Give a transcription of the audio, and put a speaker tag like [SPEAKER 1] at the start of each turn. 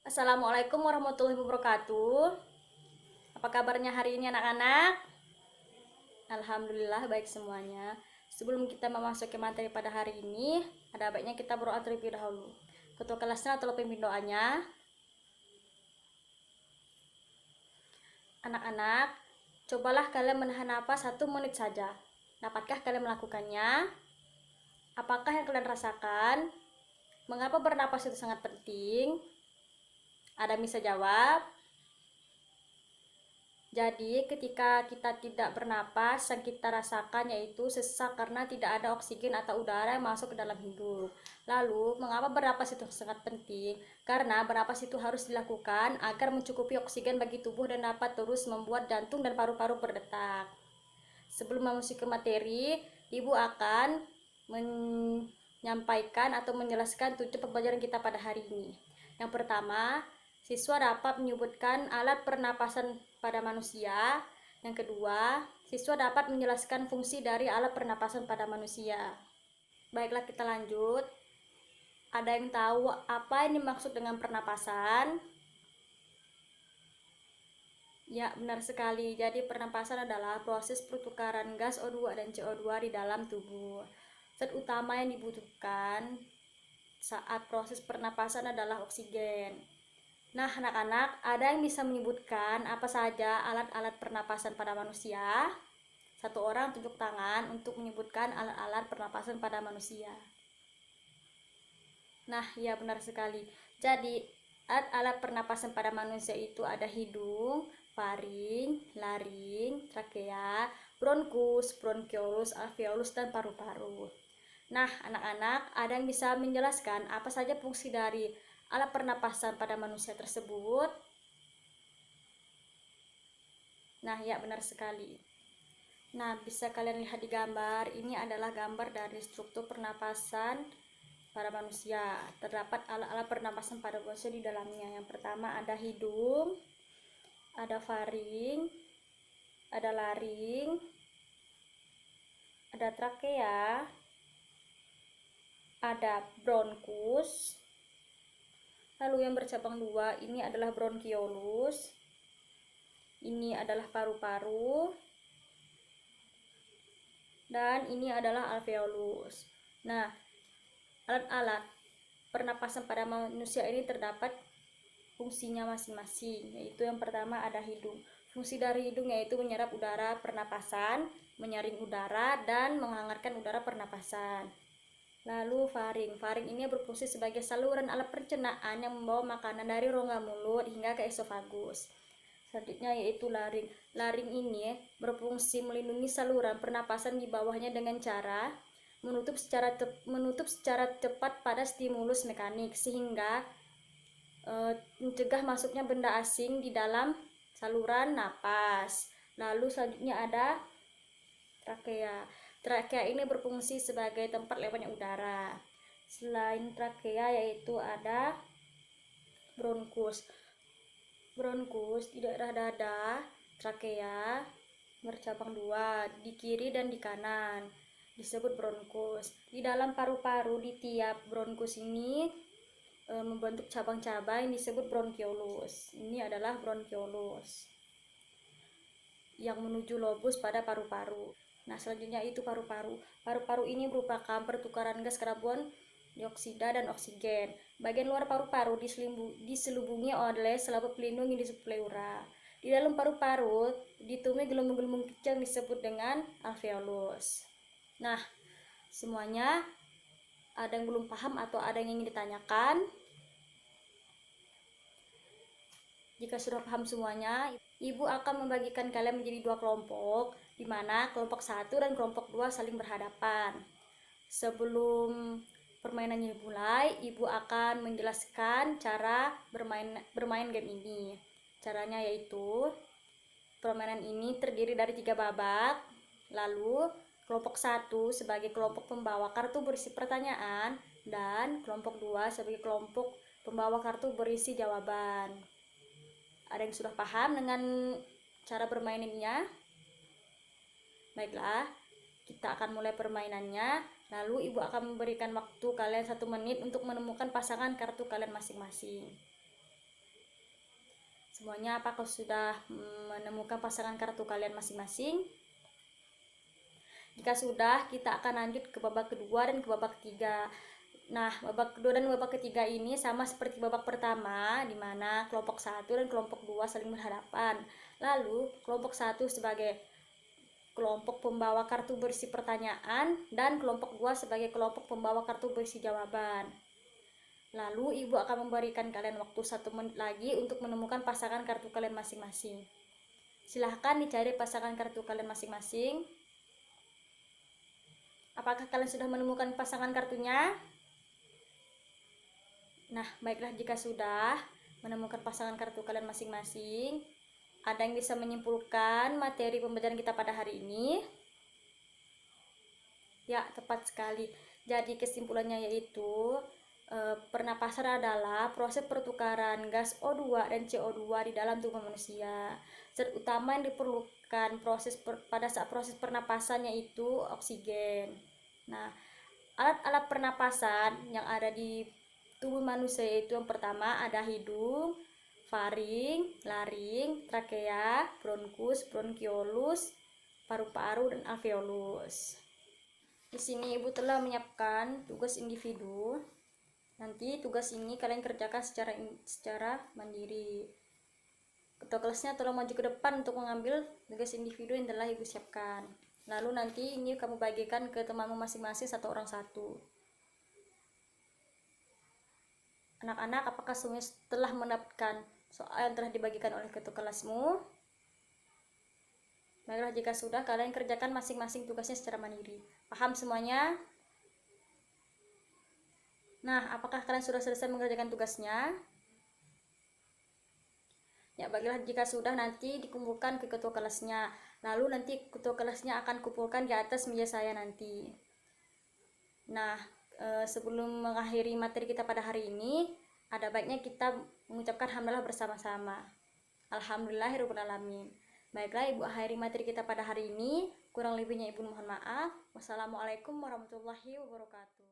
[SPEAKER 1] Assalamualaikum warahmatullahi wabarakatuh. Apa kabarnya hari ini anak-anak? Alhamdulillah baik semuanya. Sebelum kita memasuki materi pada hari ini, ada baiknya kita berdoa terlebih dahulu. Ketua kelasnya atau pemimpin doanya. Anak-anak, cobalah kalian menahan napas 1 menit saja. Dapatkah kalian melakukannya? Apakah yang kalian rasakan? Mengapa bernapas itu sangat penting? Ada yang bisa jawab? Jadi ketika kita tidak bernapas, yang kita rasakan yaitu sesak karena tidak ada oksigen atau udara yang masuk ke dalam hidung. Lalu, mengapa bernapas itu sangat penting? Karena bernapas itu harus dilakukan agar mencukupi oksigen bagi tubuh dan dapat terus membuat jantung dan paru-paru berdetak. Sebelum memasuki materi, Ibu akan menyampaikan atau menjelaskan tujuan pembelajaran kita pada hari ini. Yang pertama, siswa dapat menyebutkan alat pernapasan pada manusia. Yang kedua, siswa dapat menjelaskan fungsi dari alat pernapasan pada manusia. Baiklah, kita lanjut. Ada yang tahu apa yang dimaksud dengan pernapasan? Ya, benar sekali. Jadi pernapasan adalah proses pertukaran gas O2 dan CO2 di dalam tubuh. Zat utama yang dibutuhkan saat proses pernapasan adalah oksigen. Nah, anak-anak, ada yang bisa menyebutkan apa saja alat-alat pernapasan pada manusia? Satu orang tunjuk tangan untuk menyebutkan alat-alat pernapasan pada manusia. Nah, ya benar sekali. Jadi, alat-alat pernapasan pada manusia itu ada hidung, faring, laring, trakea, bronkus, bronkiolus, alveolus, dan paru-paru. Nah, anak-anak, ada yang bisa menjelaskan apa saja fungsi dari alat pernapasan pada manusia tersebut? Nah, ya benar sekali. Nah, bisa kalian lihat di gambar. Ini adalah gambar dari struktur pernapasan pada manusia. Terdapat alat-alat pernapasan pada manusia di dalamnya. Yang pertama ada hidung, ada faring, ada laring, ada trakea, ada bronkus. Lalu yang bercabang dua ini adalah bronkiolus. Ini adalah paru-paru. Dan ini adalah alveolus. Nah, alat-alat pernapasan pada manusia ini terdapat fungsinya masing-masing, yaitu yang pertama ada hidung. Fungsi dari hidung yaitu menyerap udara pernapasan, menyaring udara, dan menghangatkan udara pernapasan. Lalu faring. Faring ini berfungsi sebagai saluran alat pencernaan yang membawa makanan dari rongga mulut hingga ke esofagus. Selanjutnya yaitu laring. Laring ini berfungsi melindungi saluran pernapasan di bawahnya dengan cara menutup secara cepat pada stimulus mekanik sehingga mencegah masuknya benda asing di dalam saluran napas. Lalu selanjutnya ada trakea. Trakea ini berfungsi sebagai tempat lewatnya udara. Selain trakea yaitu ada bronkus. Bronkus di daerah dada, trakea bercabang dua, di kiri dan di kanan, disebut bronkus. Di dalam paru-paru di tiap bronkus ini membentuk cabang-cabang yang disebut bronkiolus. Ini adalah bronkiolus yang menuju lobus pada paru-paru. Nah, selanjutnya itu paru-paru. Paru-paru ini merupakan pertukaran gas karbon dioksida dan oksigen. Bagian luar paru-paru diselubungi oleh selaput pelindung yang disebut pleura. Di dalam paru-paru ditemui gelembung-gelembung kecil yang disebut dengan alveolus. Nah, semuanya ada yang belum paham atau ada yang ingin ditanyakan? Jika sudah paham semuanya, Ibu akan membagikan kalian menjadi 2 kelompok, di mana kelompok 1 dan kelompok 2 saling berhadapan. Sebelum permainannya dimulai, Ibu akan menjelaskan cara bermain game ini. Caranya yaitu, permainan ini terdiri dari 3 babak. Lalu, kelompok 1 sebagai kelompok pembawa kartu berisi pertanyaan, dan kelompok 2 sebagai kelompok pembawa kartu berisi jawaban. Ada yang sudah paham dengan cara bermainnya? Baiklah, kita akan mulai permainannya. Lalu Ibu akan memberikan waktu kalian 1 menit untuk menemukan pasangan kartu kalian masing-masing. semuanya apakah sudah menemukan pasangan kartu kalian masing-masing? Jika sudah, kita akan lanjut ke babak kedua dan ke babak ketiga. Nah, babak kedua dan babak ketiga ini sama seperti babak pertama, di mana kelompok 1 dan kelompok 2 saling berhadapan. Lalu, kelompok 1 sebagai kelompok pembawa kartu berisi pertanyaan dan kelompok 2 sebagai kelompok pembawa kartu berisi jawaban. Lalu, ibu akan memberikan kalian waktu 1 menit lagi untuk menemukan pasangan kartu kalian masing-masing. Silahkan dicari pasangan kartu kalian masing-masing. Apakah kalian sudah menemukan pasangan kartunya? Nah, baiklah, jika sudah menemukan pasangan kartu kalian masing-masing, ada yang bisa menyimpulkan materi pembelajaran kita pada hari ini? Ya, tepat sekali. Jadi kesimpulannya yaitu pernapasan adalah proses pertukaran gas O2 dan CO2 di dalam tubuh manusia. Zat utama yang diperlukan pada saat proses pernapasan yaitu oksigen. Nah, alat-alat pernapasan yang ada di tubuh manusia itu yang pertama ada hidung, faring, laring, trakea, bronkus, bronkiolus, paru-paru, dan alveolus. Di sini ibu telah menyiapkan tugas individu. Nanti tugas ini kalian kerjakan secara mandiri. Ketua kelasnya tolong maju ke depan untuk mengambil tugas individu yang telah ibu siapkan. Lalu nanti ini kamu bagikan ke temanmu masing-masing satu orang satu. Anak-anak, apakah semuanya telah mendapatkan soal yang telah dibagikan oleh ketua kelasmu? Baiklah, jika sudah, kalian kerjakan masing-masing tugasnya secara mandiri. Paham semuanya? Nah, apakah kalian sudah selesai mengerjakan tugasnya? Ya, baiklah, jika sudah, nanti dikumpulkan ke ketua kelasnya. Lalu nanti ketua kelasnya akan kumpulkan di atas meja saya nanti. Nah, sebelum mengakhiri materi kita pada hari ini, ada baiknya kita mengucapkan hamdalah bersama-sama. Alhamdulillahirabbil alamin. Baiklah, ibu akhiri materi kita pada hari ini. Kurang lebihnya ibu mohon maaf. Wassalamualaikum warahmatullahi wabarakatuh.